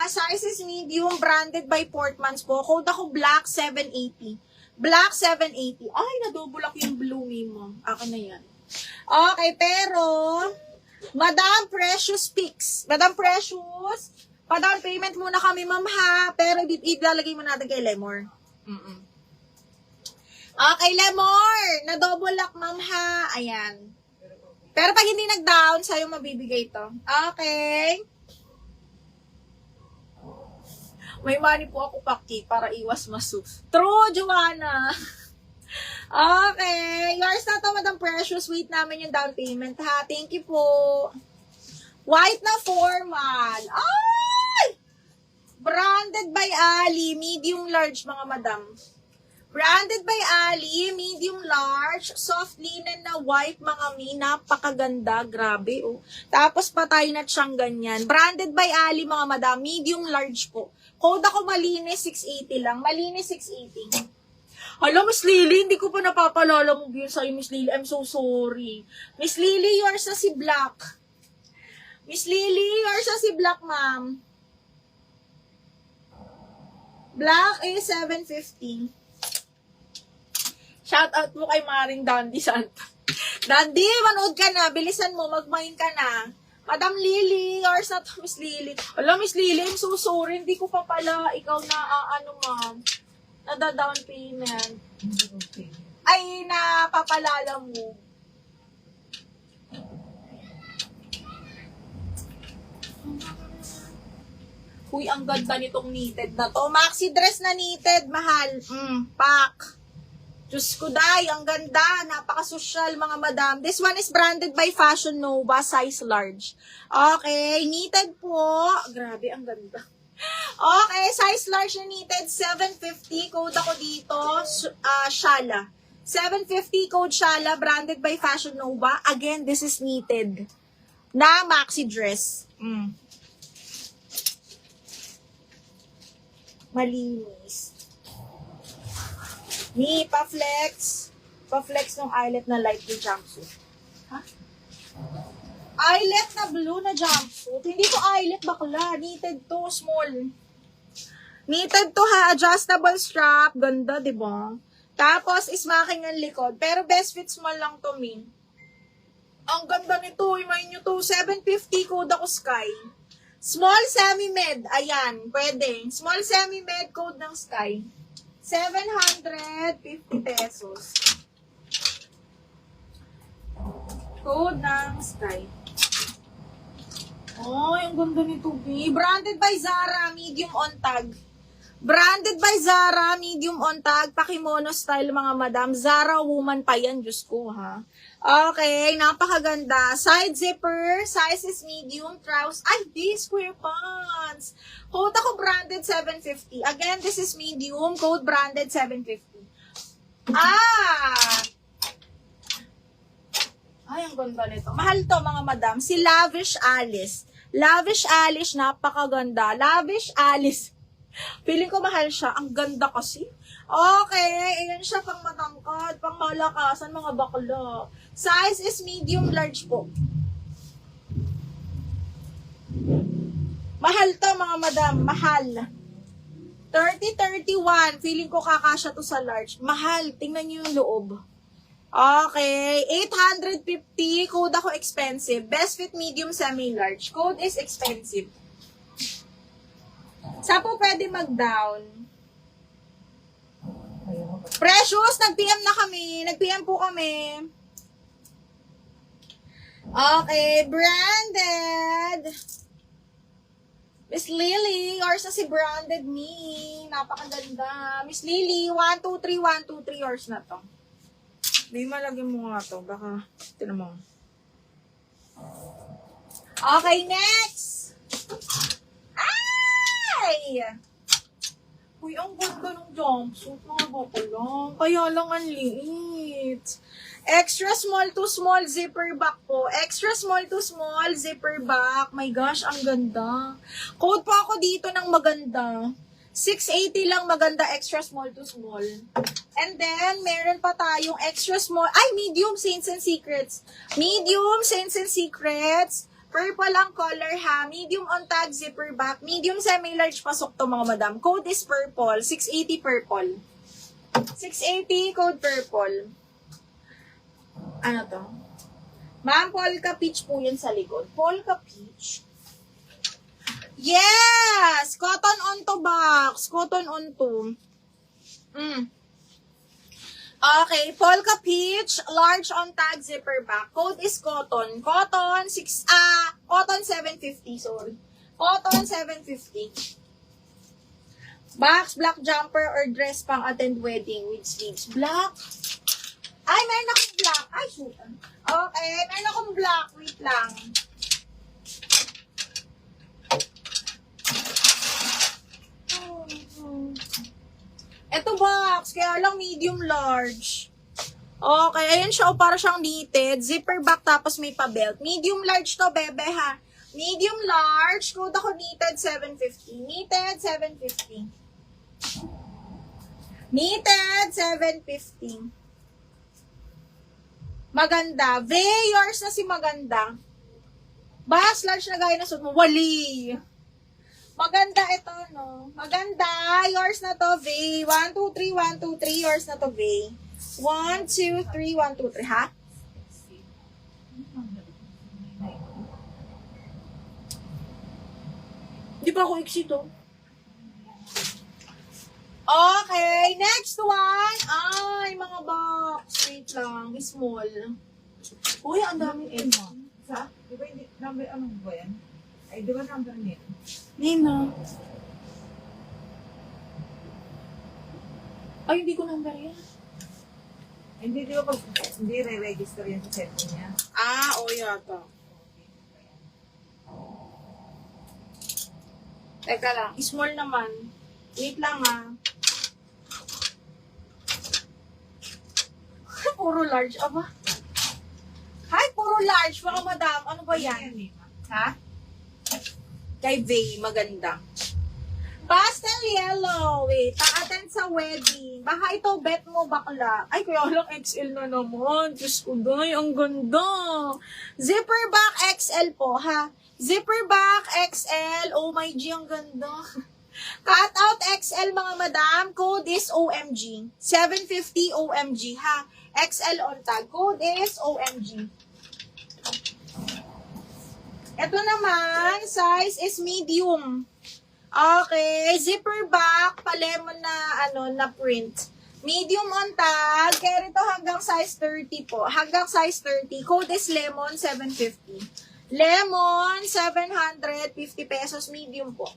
size is medium, branded by Portmans po. Code ako black 780. Black 780. Ay, nadobulak yung blue mo. Akin na yan. Okay, pero, Madam Precious Picks. Madam Precious, pa-down payment muna kami, ma'am ha. Pero ilalagay mo natin kay Lemor. Okay, Lemor. Nadobulak, ma'am ha. Ayan. Pero pag hindi nag-down, sa'yo mabibigay to. Okay. May money po ako, Paki, para iwas masu. True, Joanna. Okay. Yours na to, Madam Precious. Wait namin yung down payment, ha? Thank you po. White na formal. Ay! Branded by Ali. Medium large, mga madam. Branded by Ali, medium large, soft linen na white, mga mi, napakaganda, grabe, oh. Tapos patay na siyang ganyan. Branded by Ali, mga madam, medium large po. Code ako malinis, 680 lang. Malinis, 680. Hala, Miss Lily, hindi ko pa napapalala mo yun sa'yo, Miss Lily. I'm so sorry. Miss Lily, yours na si Black. Miss Lily, yours na si Black, ma'am. Black is 750. Shout out mo kay Maring Dandy Santa. Dandy, manood ka na. Bilisan mo, mag-mine ka na. Madam Lily, yours na to, Miss Lily. Alam, Miss Lily, I'm so sorry. Hindi ko pa pala ikaw na, ma'am, nada-down payment. Ay, napapalala mo. Uy, ang ganda nitong knitted na to. Maxi dress na knitted, mahal. Pack. Diyos ko, day, ang ganda. Napaka-social, mga madam. This one is branded by Fashion Nova, size large. Okay, knitted po. Grabe, ang ganda. Okay, size large na knitted, 750. Code ako dito, Shala. 750 code Shala, branded by Fashion Nova. Again, this is knitted. Na maxi dress. Malinis. Ni, pa-flex. Pa-flex ng eyelet na light blue jumpsuit. Ha? Eyelet na blue na jumpsuit. Hindi to eyelet, bakla. Knitted to, small. Knitted to ha, adjustable strap. Ganda, diba? Tapos, ismaking ang likod. Pero best fit small lang to, min. Ang ganda nito. Imayin nyo to. 750 code ako Sky. Small semi-med. Ayan, pwede. Small semi-med code ng Sky. 750 pesos. Code ng Sky. Oh, yung ganda nito, B. Branded by Zara, medium on tag. Branded by Zara, medium on tag. Pakimono style, mga madam. Zara woman pa yan, Diyos ko, ha. Okay, napakaganda. Side zipper, size is medium. Trousers, ay, this square pants. Code ako branded 750. Again, this is medium. Code branded 750. Ay, ang ganda nito. Mahal to, mga madam. Si Lavish Alice. Lavish Alice, napakaganda. Lavish Alice. Feeling ko mahal siya. Ang ganda kasi. Okay, ayan siya pang matangkad, pang malakasan, mga bakla. Size is medium large po. Mahal to, mga madam. Mahal. 30-31. Feeling ko kakasya to sa large. Mahal. Tingnan nyo yung loob. Okay. 850. Code ako expensive. Best fit medium semi-large. Code is expensive. Saan po pwede mag-down? Precious, nag-PM na kami. Nag-PM po kami. Okay. Branded. Miss Lily, yours na si Branded Me. Napakaganda. Miss Lily, 123, 123, yours na to. May malagyan mo nga to. Baka, tinan mo. Okay, next. Ay! Uy, ang ganda ng jumpsuit. Mga bakla. Kaya lang ang liit. Extra small to small zipper back po. Extra small to small zipper back. My gosh, ang ganda. Code po ako dito ng maganda. 680 lang maganda extra small to small. And then, meron pa tayong extra small. Ay, medium Saints and Secrets. Medium Saints and Secrets. Purple ang color ha. Medium on tag, zipper back. Medium semi-large pasok to mga madam. Code is purple. 680 purple. 680 code purple. Ano to? Ma'am, polka peach po yun sa likod. Polka peach. Yes! Cotton on to box. Cotton on to. Okay, polka peach, large on tag, zipper back. Code is cotton. Cotton 750, sorry. Cotton 750. Box, black jumper or dress pang attend wedding with sleeves. Black? Ay, meron akong black. Ay, shoot. Okay, meron akong black. Wait lang. Ito box, kaya lang medium large. Okay, ayan siya, para siyang knitted. Zipper back, tapos may pa-belt. Medium large to, bebe, ha. Medium large, code ako knitted 750. Knitted 750. Knitted 750. Maganda. Vey, yours na si maganda. Box, large na gaya na suot mo. Wali. Maganda ito, no? Maganda. Yours na to, Vey. 1, 2, 3, 1, 2, 3. Yours na to, Vey. 1, 2, 3, 1, 2, 3. Ha? Di ba ako eksito? Okay. Next one. Ay, mga box. Wait lang. Small. Uy, ang daming ito. Sa? Di ba hindi, number, ano ba yan? Ay, di ba number niya? Nina. Ay, hindi ko number yan. Hindi, di ba pag, hindi re-register yan sa set niya? Oo, yata. Teka lang, small naman. Wait lang Puro large, aba. Hi, puro large. Mga madam, ano ba yan? Ha? Kay Vey, maganda. Pastel yellow. Wait, pang-attend sa wedding. Baka ito, bet mo, bakla. Ay, kaya lang XL na naman. Diyos ko, day, ang ganda. Zipper back XL po, ha? Zipper back XL. Oh my G, ang ganda. Cut out XL, mga madam. Code is OMG. 750 OMG, ha? XL on tag. Code is OMG. Ito naman, size is medium. Okay, zipper back, pa-lemon na, na print. Medium on tag, kaya rito hanggang size 30 po. Hanggang size 30. Code is lemon, 750. Lemon, 750 pesos, medium po.